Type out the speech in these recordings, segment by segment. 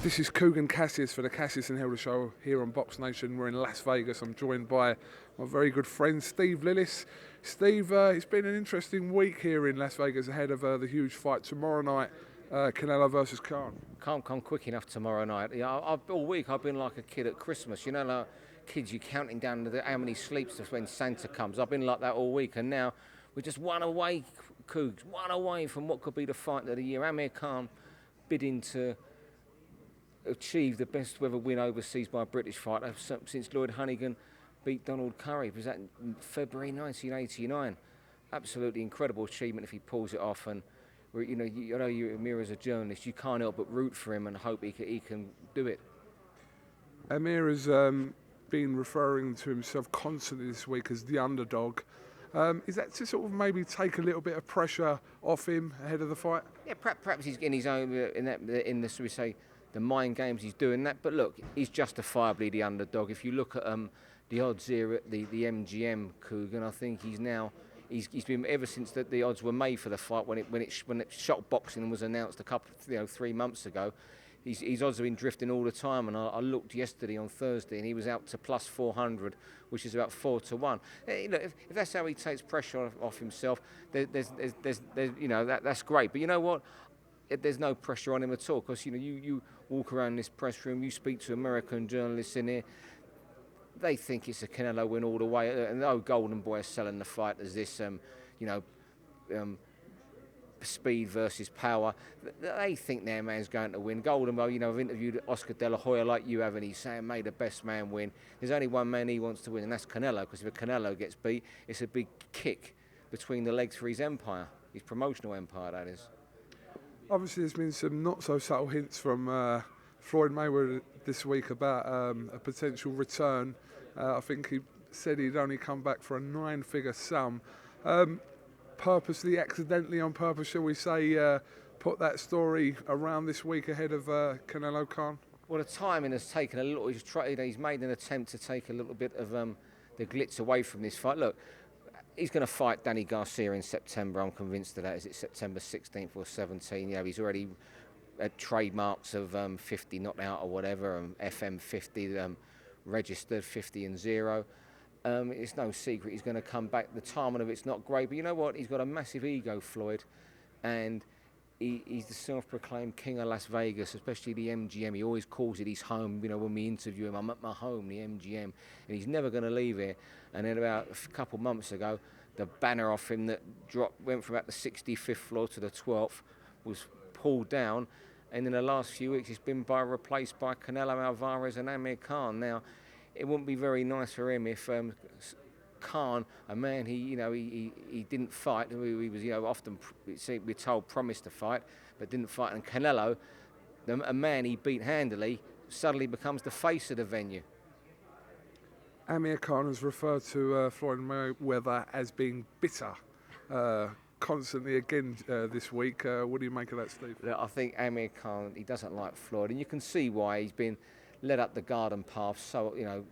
This is KUGAN CASSIUS for the CASSIUS and Hilda show here on BoxNation. We're in Las Vegas. I'm joined by my very good friend Steve Lillis. Steve, it's been an interesting week here in Las Vegas ahead of the huge fight tomorrow night, Canelo versus Khan. Can't come quick enough tomorrow night. All week I've been like a kid at Christmas. You know, like kids, you're counting down how many sleeps when Santa comes. I've been like that all week, and now we're just one away, Cougs, one away from what could be the fight of the year. Amir Khan bidding to achieve the best ever win overseas by a British fighter since Lloyd Honeyghan beat Donald Curry. Was that in February 1989? Absolutely incredible achievement if he pulls it off. And you know, Amir as a journalist, you can't help but root for him and hope he can do it. Amir has been referring to himself constantly this week as the underdog. Is that to sort of maybe take a little bit of pressure off him ahead of the fight? Yeah, perhaps he's in his own in this, we say, the mind games, he's doing that. But look, he's justifiably the underdog. If you look at the odds here at the MGM, Cougan, I think he's been, ever since the odds were made for the fight, when it shot boxing was announced 3 months ago, his odds have been drifting all the time. And I looked yesterday on Thursday, and he was out to plus 400, which is about 4 to 1. Look, if that's how he takes pressure off himself, there's that's great. But you know what? There's no pressure on him at all, because you walk around this press room, you speak to American journalists in here, they think it's a Canelo win all the way. And Golden Boy is selling the fight as this, speed versus power. They think their man's going to win. Golden Boy, I've interviewed Oscar De La Hoya like you have, and he's saying, may the best man win. There's only one man he wants to win, and that's Canelo, because if Canelo gets beat, it's a big kick between the legs for his empire, his promotional empire, that is. Obviously, there's been some not-so-subtle hints from Floyd Mayweather this week about a potential return. I think he said he'd only come back for a 9-figure sum. Purposely, accidentally, on purpose, shall we say, put that story around this week ahead of Canelo Khan? Well, the timing has taken a little. He's made an attempt to take a little bit of the glitz away from this fight. Look, he's going to fight Danny Garcia in September. I'm convinced of that. Is it September 16th or 17th? Yeah, he's already had trademarks of 50 not out or whatever, and FM 50 registered 50 and 0. It's no secret he's going to come back. The timing of it's not great, but you know what? He's got a massive ego, Floyd, and he's the self-proclaimed king of Las Vegas, especially the MGM. He always calls it his home. When we interview him, I'm at my home, the MGM, and he's never going to leave here. And then about a couple months ago, the banner off him that went from about the 65th floor to the 12th was pulled down, and in the last few weeks it's been replaced by Canelo Alvarez and Amir Khan. Now, it wouldn't be very nice for him if Khan, a man he didn't fight, he was often we're told promised to fight but didn't fight, and Canelo, a man he beat handily, suddenly becomes the face of the venue. Amir Khan has referred to Floyd Mayweather as being bitter constantly again this week. What do you make of that, Steve? I think Amir Khan, he doesn't like Floyd, and you can see why. He's been led up the garden path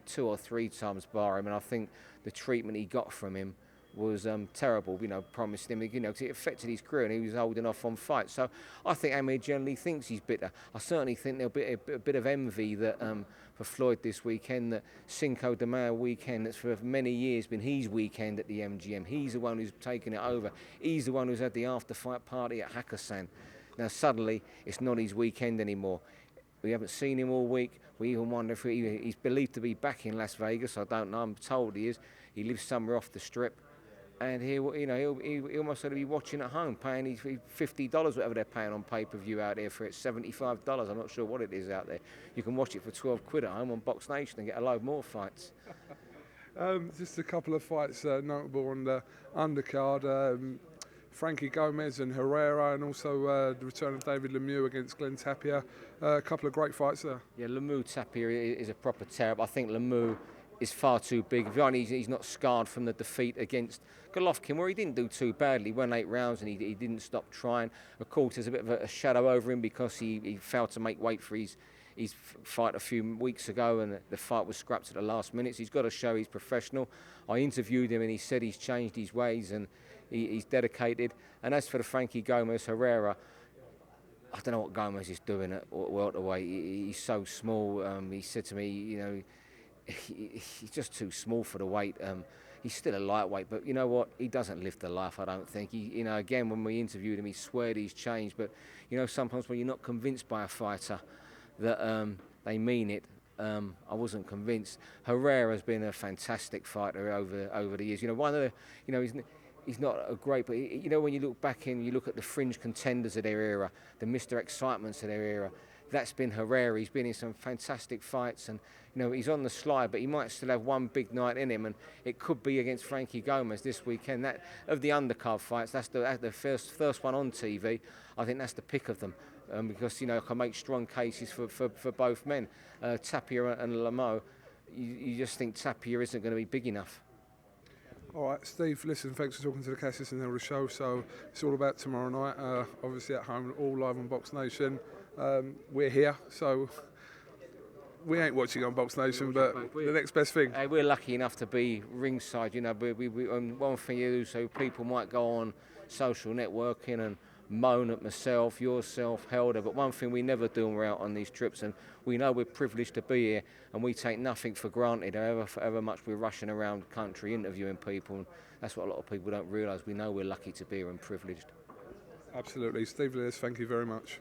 2 or 3 times by him, and I think the treatment he got from him was terrible. Promised him, it affected his career, and he was holding off on fights. So I think Amir generally thinks he's bitter. I certainly think there'll be a bit of envy that for Floyd this weekend, that Cinco de Mayo weekend, that's for many years been his weekend at the MGM. He's the one who's taken it over. He's the one who's had the after-fight party at Hakkasan. Now suddenly it's not his weekend anymore. We haven't seen him all week. We even wonder if he's believed to be back in Las Vegas. I don't know. I'm told he is. He lives somewhere off the strip, and he'll almost sort of be watching at home, paying his $50, whatever they're paying on pay-per-view out there for it. $75. I'm not sure what it is out there. You can watch it for 12 quid at home on BoxNation and get a load more fights. Just a couple of fights notable on the undercard. Frankie Gomez and Herrera, and also the return of David Lemieux against Glenn Tapia. A couple of great fights there. Yeah, Lemieux Tapia is a proper terror. I think Lemieux is far too big. He's not scarred from the defeat against Golovkin, where he didn't do too badly. He won 8 rounds and he didn't stop trying. Of course, there's a bit of a shadow over him because he failed to make weight for his fight a few weeks ago, and the fight was scrapped at the last minute. So he's got to show he's professional. I interviewed him and he said he's changed his ways and he's dedicated. And as for the Frankie Gomez Herrera, I don't know what Gomez is doing at welterweight. He's so small. He said to me, you know, he's just too small for the weight. He's still a lightweight, but you know what? He doesn't live the life, I don't think. You know, again, when we interviewed him, he swore he's changed. But, you know, sometimes when you're not convinced by a fighter that they mean it, I wasn't convinced. Herrera's been a fantastic fighter over the years. You know, one of the, you know, he's not a great, but you know, when you look back you look at the fringe contenders of their era, the Mr. Excitements of their era, that's been Herrera. He's been in some fantastic fights, and you know, he's on the slide, but he might still have one big night in him, and it could be against Frankie Gomez this weekend. That of the undercard fights, that's the first one on TV. I think that's the pick of them, because you know, I can make strong cases for both men. Tapia and Lamo, you just think Tapia isn't going to be big enough. All right, Steve, listen, thanks for talking to the CASSIUS and Lillis show. So it's all about tomorrow night, obviously at home, all live on BoxNation. We're here, so we ain't watching on BoxNation, but the next best thing. We're lucky enough to be ringside, you know, one thing you do, so people might go on social networking and moan at myself, yourself, Helder, but one thing we never do when we're out on these trips, and we know we're privileged to be here, and we take nothing for granted, however much we're rushing around the country interviewing people, and that's what a lot of people don't realise. We know we're lucky to be here and privileged. Absolutely. Steve Lillis, thank you very much.